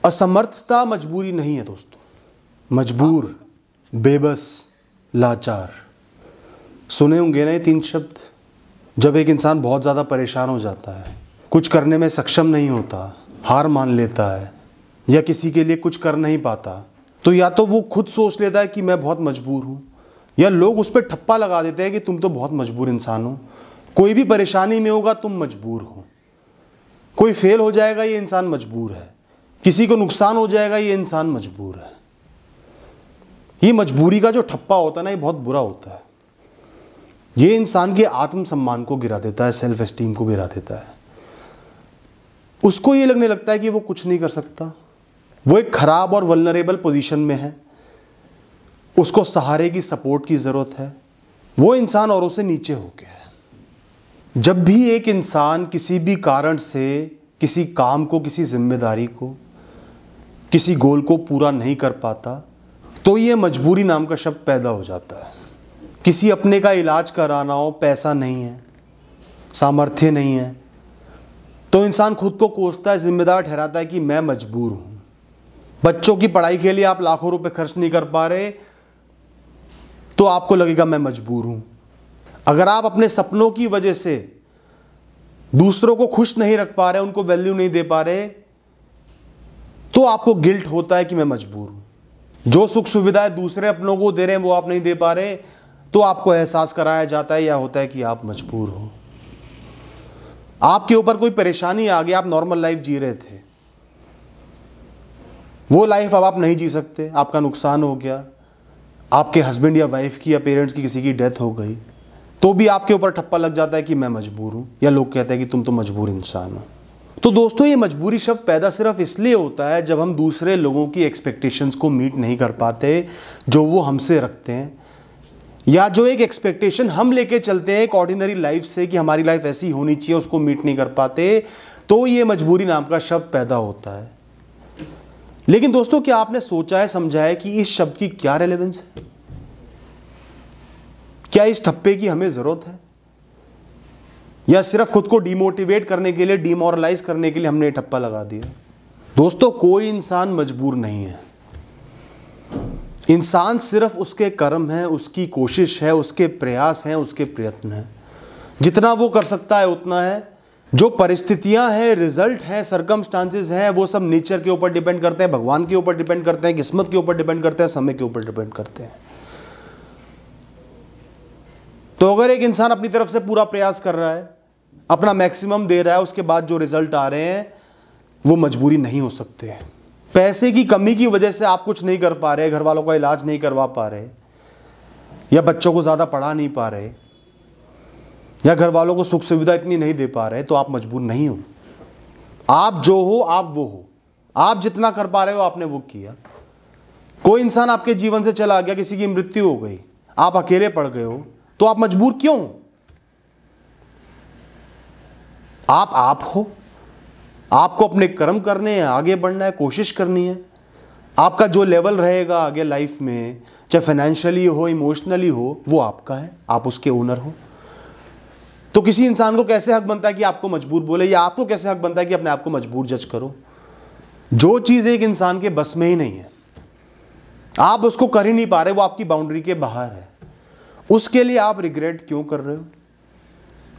असमर्थता मजबूरी नहीं है दोस्तों। मजबूर, बेबस, लाचार, सुने होंगे ना ये 3 शब्द। जब एक इंसान बहुत ज़्यादा परेशान हो जाता है, कुछ करने में सक्षम नहीं होता, हार मान लेता है या किसी के लिए कुछ कर नहीं पाता, तो या तो वो खुद सोच लेता है कि मैं बहुत मजबूर हूँ, या लोग उस पर ठप्पा लगा देते हैं कि तुम तो बहुत मजबूर इंसान हो। कोई भी परेशानी में होगा तुम मजबूर हो, कोई फेल हो जाएगा ये इंसान मजबूर है, किसी को नुकसान हो जाएगा ये इंसान मजबूर है। ये मजबूरी का जो ठप्पा होता है ना, ये बहुत बुरा होता है। ये इंसान के आत्मसम्मान को गिरा देता है, सेल्फ एस्टीम को गिरा देता है। उसको ये लगने लगता है कि वो कुछ नहीं कर सकता, वो एक खराब और वल्नरेबल पोजीशन में है, उसको सहारे की, सपोर्ट की ज़रूरत है। वो इंसान औरों से नीचे हो गया है। जब भी एक इंसान किसी भी कारण से किसी काम को, किसी जिम्मेदारी को, किसी गोल को पूरा नहीं कर पाता, तो ये मजबूरी नाम का शब्द पैदा हो जाता है। किसी अपने का इलाज कराना हो, पैसा नहीं है, सामर्थ्य नहीं है, तो इंसान खुद को कोसता है, जिम्मेदार ठहराता है कि मैं मजबूर हूँ। बच्चों की पढ़ाई के लिए आप लाखों रुपए खर्च नहीं कर पा रहे, तो आपको लगेगा मैं मजबूर हूँ। अगर आप अपने सपनों की वजह से दूसरों को खुश नहीं रख पा रहे, उनको वैल्यू नहीं दे पा रहे, तो आपको गिल्ट होता है कि मैं मजबूर हूँ। जो सुख सुविधाएं दूसरे अपनों को दे रहे हैं वो आप नहीं दे पा रहे, तो आपको एहसास कराया जाता है या होता है कि आप मजबूर हो। आपके ऊपर कोई परेशानी आ गई, आप नॉर्मल लाइफ जी रहे थे, वो लाइफ अब आप नहीं जी सकते, आपका नुकसान हो गया, आपके हस्बैंड या वाइफ की या पेरेंट्स की किसी की डेथ हो गई, तो भी आपके ऊपर ठप्पा लग जाता है कि मैं मजबूर हूं, या लोग कहते हैं कि तुम तो मजबूर इंसान हो। तो दोस्तों, ये मजबूरी शब्द पैदा सिर्फ इसलिए होता है जब हम दूसरे लोगों की एक्सपेक्टेशंस को मीट नहीं कर पाते जो वो हमसे रखते हैं, या जो एक एक्सपेक्टेशन हम लेके चलते हैं एक ऑर्डिनरी लाइफ से कि हमारी लाइफ ऐसी होनी चाहिए, उसको मीट नहीं कर पाते, तो ये मजबूरी नाम का शब्द पैदा होता है। लेकिन दोस्तों, क्या आपने सोचा है, समझा है कि इस शब्द की क्या रेलेवेंस है? क्या इस ठप्पे की हमें जरूरत है, या सिर्फ खुद को डिमोटिवेट करने के लिए, डिमोरलाइज करने के लिए हमने ठप्पा लगा दिया? दोस्तों, कोई इंसान मजबूर नहीं है। इंसान सिर्फ उसके कर्म है, उसकी कोशिश है, उसके प्रयास हैं, उसके प्रयत्न हैं। जितना वो कर सकता है उतना है। जो परिस्थितियां हैं, रिजल्ट हैं, सरकमस्टांसेस हैं, वो सब नेचर के ऊपर डिपेंड करते हैं, भगवान के ऊपर डिपेंड करते हैं, किस्मत के ऊपर डिपेंड करते हैं, समय के ऊपर डिपेंड करते हैं। तो अगर एक इंसान अपनी तरफ से पूरा प्रयास कर रहा है, अपना मैक्सिमम दे रहा है, उसके बाद जो रिजल्ट आ रहे हैं वो मजबूरी नहीं हो सकते। पैसे की कमी की वजह से आप कुछ नहीं कर पा रहे, घर वालों का इलाज नहीं करवा पा रहे, या बच्चों को ज़्यादा पढ़ा नहीं पा रहे, या घर वालों को सुख सुविधा इतनी नहीं दे पा रहे, तो आप मजबूर नहीं हो। आप जो हो आप वो हो, आप जितना कर पा रहे हो आपने वो किया। कोई इंसान आपके जीवन से चला गया, किसी की मृत्यु हो गई, आप अकेले पड़ गए हो, तो आप मजबूर क्यों हो? आप हो, आपको अपने कर्म करने हैं, आगे बढ़ना है, कोशिश करनी है। आपका जो लेवल रहेगा आगे लाइफ में, चाहे फाइनेंशियली हो, इमोशनली हो, वो आपका है, आप उसके ओनर हो। तो किसी इंसान को कैसे हक बनता है कि आपको मजबूर बोले, या आपको कैसे हक बनता है कि अपने आप को मजबूर जज करो? जो चीज़ एक इंसान के बस में ही नहीं है, आप उसको कर ही नहीं पा रहे, वो आपकी बाउंड्री के बाहर है, उसके लिए आप रिग्रेट क्यों कर रहे हो?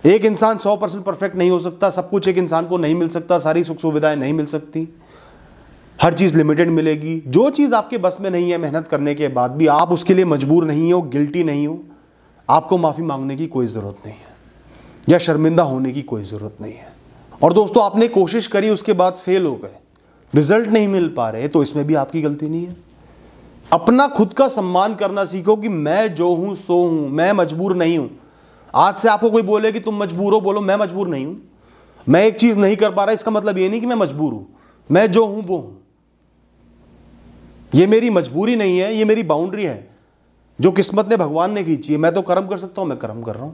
एक इंसान 100% परफेक्ट नहीं हो सकता, सब कुछ एक इंसान को नहीं मिल सकता, सारी सुख सुविधाएं नहीं मिल सकती, हर चीज़ लिमिटेड मिलेगी। जो चीज़ आपके बस में नहीं है, मेहनत करने के बाद भी आप उसके लिए मजबूर नहीं हो, गिल्टी नहीं हो, आपको माफ़ी मांगने की कोई ज़रूरत नहीं है, या शर्मिंदा होने की कोई ज़रूरत नहीं है। और दोस्तों, आपने कोशिश करी, उसके बाद फेल हो गए, रिजल्ट नहीं मिल पा रहे, तो इसमें भी आपकी गलती नहीं है। अपना खुद का सम्मान करना सीखो कि मैं जो हूं सो हूं, मैं मजबूर नहीं हूं। आज से आपको कोई बोले कि तुम मजबूर हो, बोलो मैं मजबूर नहीं हूं। मैं एक चीज नहीं कर पा रहा, इसका मतलब ये नहीं कि मैं मजबूर हूं, मैं जो हूं वो हूं। ये मेरी मजबूरी नहीं है, ये मेरी बाउंड्री है जो किस्मत ने, भगवान ने खींची है। मैं तो कर्म कर सकता हूं, मैं कर्म कर रहा हूं।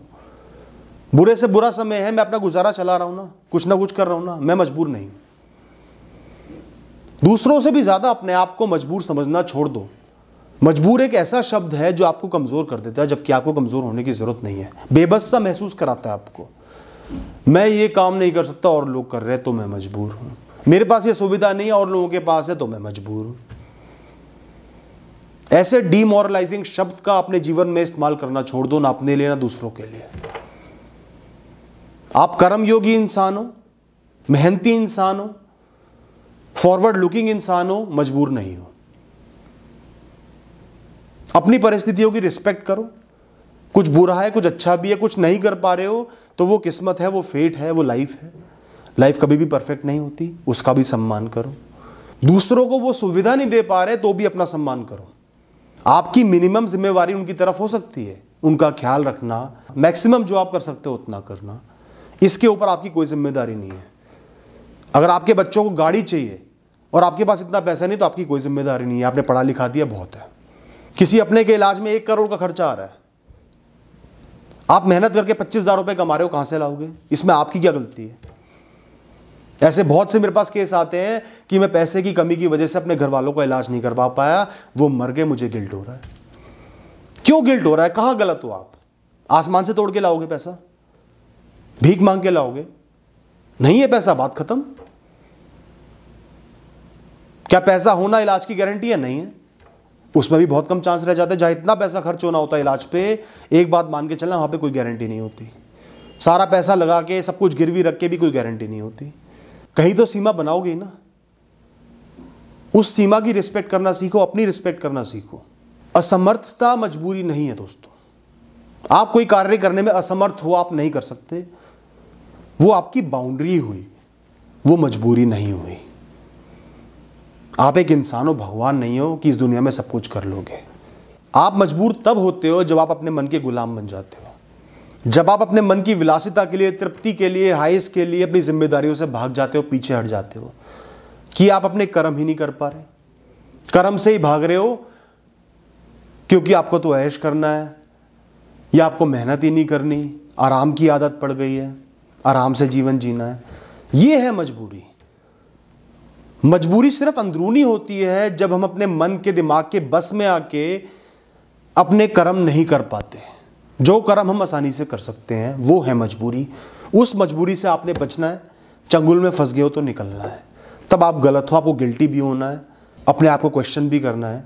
बुरे से बुरा समय है, मैं अपना गुजारा चला रहा हूं ना कुछ कर रहा हूं ना, मैं मजबूर नहीं हूं। दूसरों से भी ज्यादा अपने आप को मजबूर समझना छोड़ दो। मजबूर एक ऐसा शब्द है जो आपको कमजोर कर देता है, जबकि आपको कमजोर होने की जरूरत नहीं है। बेबस सा महसूस कराता है आपको, मैं ये काम नहीं कर सकता और लोग कर रहे तो मैं मजबूर हूं। मेरे पास ये सुविधा नहीं है और लोगों के पास है तो मैं मजबूर हूं। ऐसे डीमोरलाइजिंग शब्द का अपने जीवन में इस्तेमाल करना छोड़ दो, ना अपने लिए ना दूसरों के लिए। आप कर्मयोगी इंसान हो, मेहनती इंसान हो, फॉरवर्ड लुकिंग इंसान हो, मजबूर नहीं हो। अपनी परिस्थितियों की रिस्पेक्ट करो। कुछ बुरा है, कुछ अच्छा भी है, कुछ नहीं कर पा रहे हो तो वो किस्मत है, वो फेट है, वो लाइफ है। लाइफ कभी भी परफेक्ट नहीं होती, उसका भी सम्मान करो। दूसरों को वो सुविधा नहीं दे पा रहे तो भी अपना सम्मान करो। आपकी मिनिमम जिम्मेवारी उनकी तरफ हो सकती है, उनका ख्याल रखना, मैक्सिमम जो आप कर सकते हो उतना करना। इसके ऊपर आपकी कोई जिम्मेदारी नहीं है। अगर आपके बच्चों को गाड़ी चाहिए और आपके पास इतना पैसा नहीं तो आपकी कोई जिम्मेदारी नहीं है, आपने पढ़ा लिखा दिया, बहुत है। किसी अपने के इलाज में 1 करोड़ का खर्चा आ रहा है, आप मेहनत करके 25,000 रुपये कमा रहे हो, कहां से लाओगे? इसमें आपकी क्या गलती है? ऐसे बहुत से मेरे पास केस आते हैं कि मैं पैसे की कमी की वजह से अपने घर वालों का इलाज नहीं करवा पाया, वो मर गए, मुझे गिल्ट हो रहा है। क्यों गिल्ट हो रहा है? कहां गलत हो आप? आसमान से तोड़ के लाओगे पैसा? भीख मांग के लाओगे? नहीं है पैसा, बात खत्म। क्या पैसा होना इलाज की गारंटी है? नहीं है। उसमें भी बहुत कम चांस रह जाते हैं। जहां इतना पैसा खर्च होना होता है इलाज पे, एक बात मान के चलना, वहां पे कोई गारंटी नहीं होती। सारा पैसा लगा के, सब कुछ गिरवी रख के भी कोई गारंटी नहीं होती। कहीं तो सीमा बनाओगे ना, उस सीमा की रिस्पेक्ट करना सीखो, अपनी रिस्पेक्ट करना सीखो। असमर्थता मजबूरी नहीं है दोस्तों। आप कोई कार्य करने में असमर्थ हो, आप नहीं कर सकते, वो आपकी बाउंड्री हुई, वो मजबूरी नहीं हुई। आप एक इंसान हो, भगवान नहीं हो कि इस दुनिया में सब कुछ कर लोगे। आप मजबूर तब होते हो जब आप अपने मन के गुलाम बन जाते हो, जब आप अपने मन की विलासिता के लिए, तृप्ति के लिए, हाइस के लिए अपनी जिम्मेदारियों से भाग जाते हो, पीछे हट जाते हो कि आप अपने कर्म ही नहीं कर पा रहे। कर्म से ही भाग रहे हो क्योंकि आपको तो ऐश करना है या आपको मेहनत ही नहीं करनी, आराम की आदत पड़ गई है, आराम से जीवन जीना है। ये है मजबूरी। मजबूरी सिर्फ अंदरूनी होती है जब हम अपने मन के, दिमाग के बस में आके अपने कर्म नहीं कर पाते। जो कर्म हम आसानी से कर सकते हैं वो है मजबूरी। उस मजबूरी से आपने बचना है। चंगुल में फंस गए हो तो निकलना है। तब आप गलत हो, आपको गिल्टी भी होना है, अपने आप को क्वेश्चन भी करना है।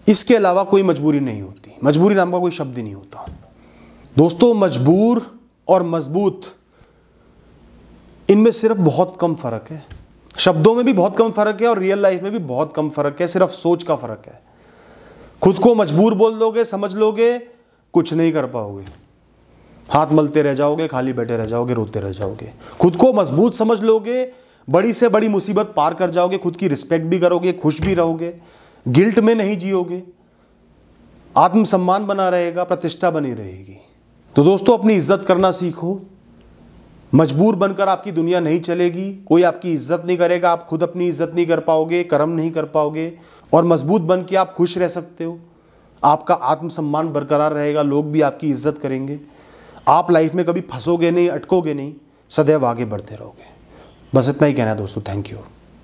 इसके अलावा कोई मजबूरी नहीं होती। मजबूरी नाम का कोई शब्द ही नहीं होता दोस्तों। मजबूर और मजबूत, इनमें सिर्फ बहुत कम फर्क है। शब्दों में भी बहुत कम फर्क है और रियल लाइफ में भी बहुत कम फर्क है। सिर्फ सोच का फर्क है। खुद को मजबूर बोल दोगे, समझ लोगे, कुछ नहीं कर पाओगे। हाथ मलते रह जाओगे, खाली बैठे रह जाओगे, रोते रह जाओगे। खुद को मजबूत समझ लोगे, बड़ी से बड़ी मुसीबत पार कर जाओगे, खुद की रिस्पेक्ट भी करोगे, खुश भी रहोगे, गिल्ट में नहीं जियोगे, आत्मसम्मान बना रहेगा, प्रतिष्ठा बनी रहेगी। तो दोस्तों, अपनी इज्जत करना सीखो। मजबूर बनकर आपकी दुनिया नहीं चलेगी, कोई आपकी इज्जत नहीं करेगा, आप खुद अपनी इज्जत नहीं कर पाओगे, कर्म नहीं कर पाओगे। और मजबूत बन के आप खुश रह सकते हो, आपका आत्मसम्मान बरकरार रहेगा, लोग भी आपकी इज्जत करेंगे। आप लाइफ में कभी फंसोगे नहीं, अटकोगे नहीं, सदैव आगे बढ़ते रहोगे। बस इतना ही कहना है दोस्तों। Thank you.